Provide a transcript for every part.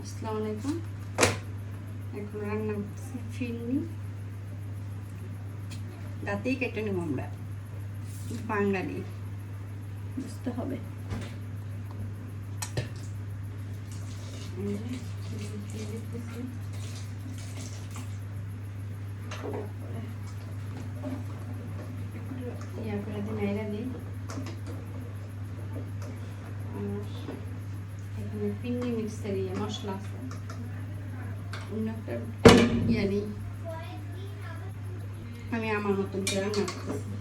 আসসালামু আলাইকুম। এখন রান্না করতেছি ফিরনি, দাঁতেই কেটে নেব আমরা, বাঙালি বুঝতে হবে। ইয়া করে দিই, নাইরা দিই। এখানে ফিরনি মিক্সের মশলা আছে, অন্য একটা ইয়া নেই। আমি আমার মতন করে রান্না করতেছি।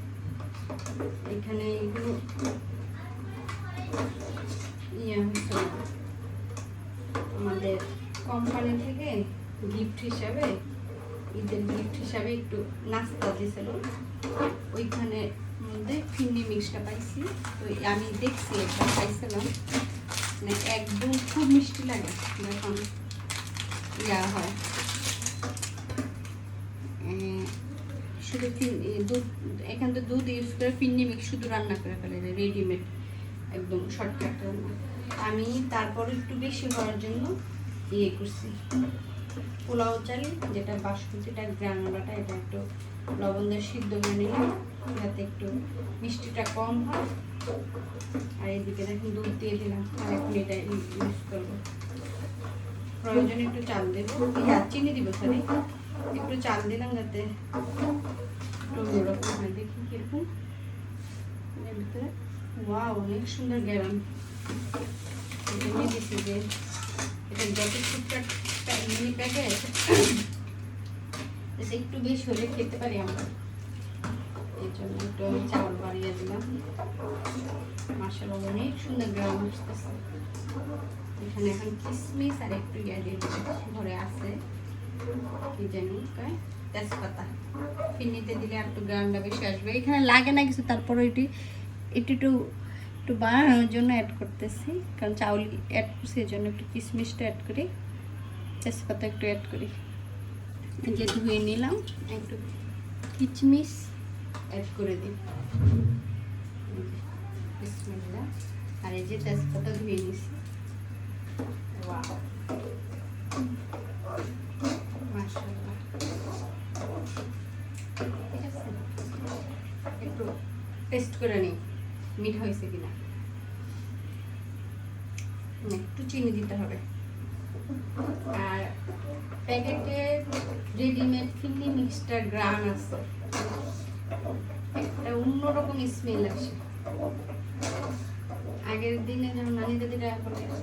এখানে এগুলো আমাদের কোম্পানি থেকে গিফট হিসাবে, ঈদের গিফট হিসাবে একটু নাস্তা দিয়েছিল, ওইখানে মধ্যে ফিরনি মিক্সটা পাইছি। তো আমি দেখছি, একটা পাইছিলাম, মানে একদম খুব মিষ্টি লাগে যখন ইয়া হয়। শুধু দুধ, এখান থেকে দুধ ইউজ করে ফিরনি মিক্স শুধু রান্না করে ফেলে, রেডিমেড একদম শর্টকাট রান্না। আমি তারপর একটু বেশি হওয়ার জন্য ইয়ে করছি, পোলাও চাল যেটা বাসমতিটা গ্রানোলাটা, এটা একটু লবণ দিয়ে সিদ্ধ করে নিলাম যাতে একটু মিষ্টিটা কম হয়। আর এইদিকে দেখুন দুধ দিয়ে দিলাম, আর এখন এটা ইউজ করবো। প্রয়োজনে একটু চাল দেবো, চিনি দিব, সরি একটু চাল দিলাম যাতে অন্যরকম হয়। দেখি কিরকম এর ভিতরে। ওয়াও, অনেক সুন্দর গ্যারান। দিচ্ছি যে এটা যত টুকটাক মিনি প্যাকেট, একটু বেশি হলে খেতে পারি আমরা, এই জন্য একটু আমি চাউল বাড়িয়ে দিলাম। মাশাআল্লাহ অনেক সুন্দর গ্রাম আসতেছে। এখানে এখন কিশমিশ আর একটু ইয়া দিয়ে ঘরে আছে, কি জানি তেজপাতা, ফিরনিতে দিলে আর একটু গ্রামটা বেশি আসবে। এখানে লাগে না কিছু, তারপরে এটি একটু বানানোর জন্য অ্যাড করতেছি, কারণ চাউল অ্যাড করছি এই জন্য একটু কিশমিশটা অ্যাড করি, তেজপাতা একটু অ্যাড করি। যে ধুয়ে নিলাম, একটু কিশমিশ অ্যাড করে দিই, বিসমিল্লাহ। আর এই যে তেজপাতা ধুয়ে নিছি, ওয়াও মাশাআল্লাহ। ঠিক আছে, একটু টেস্ট করে নিই মিঠা হয়েছে কিনা। একটু চিনি দিতে হবে। আর প্যাকেটে রেডিমেড ফিরনি মিক্সটার গ্রান আছে, একটা অন্যরকম স্মেল আসে। আগের দিনে যেমন নানি দাদিরা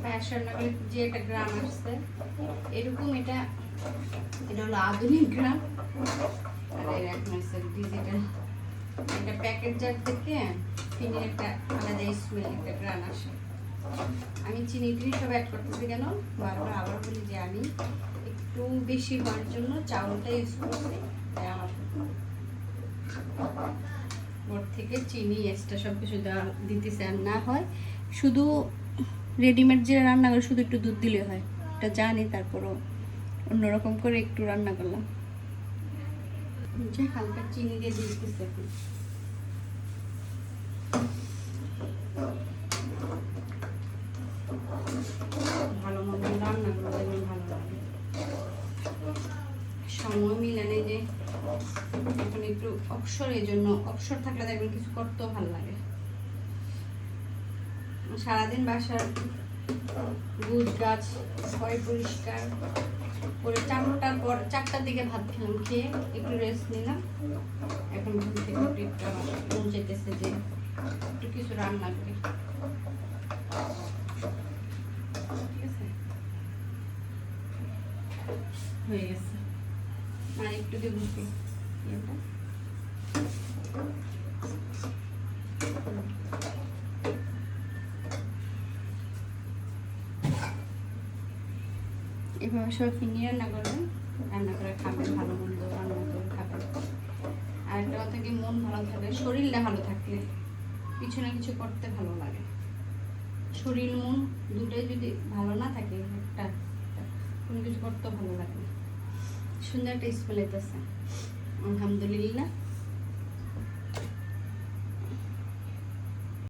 পায়েস রান্না করে যে একটা গ্রাম আসছে, এরকম এটা হলো আধুনিক গ্রাম। আর এর এখন হচ্ছে ডিজিটাল। এটা প্যাকেট জার থেকে ফিরনির একটা আলাদা স্মেল, একটা গ্রান আসে। আমি চিনি টিনি সব অ্যাড করতেছি কেন, বারবার আবার বলি যে আমি একটু বেশি হওয়ার জন্য চাউলটা ইউজ করছি, তাই আমার ওর থেকে চিনি এক্সট্রা সব কিছু দিতেছে। আর না হয় শুধু রেডিমেড যে রান্না করে শুধু একটু দুধ দিলে হয়, এটা জানি, তারপরও অন্যরকম করে একটু রান্না করলাম। যে হালকা চিনি দিয়ে দিতেছে এখন। ভালো মতো রান্না করে দেখবেন ভালো লাগে। সময় মিলে নেই যে এখন একটু অবসর, এই জন্য অবসর থাকলে দেখবেন কিছু করতেও ভালো লাগে। সারাদিন বাসার গুছ গাছ হয় পরিষ্কার করে 4টার দিকে ভাত খেলাম, খেয়ে একটু রেস্ট নিলাম। এখন ঘুম থেকে একটু মন চাইতেছে যে একটু কিছু রান্না করি। ঠিক আছে, হয়ে গেছে। আর একটু দেবো এভাবে সব ফিরনি রান্না করবেন, রান্না করে খাবেন, ভালো মন্দ রান্না করে খাবেন। আর একটা কথা কি, মন ভালো থাকলে, শরীরটা ভালো থাকলে কিছু না কিছু করতে ভালো লাগে। শরীর মন দুটোই যদি ভালো না থাকে, একটা কোনো কিছু করতে ভালো লাগে না। সুন্দর একটা স্মেল হইতেছে, আলহামদুলিল্লাহ।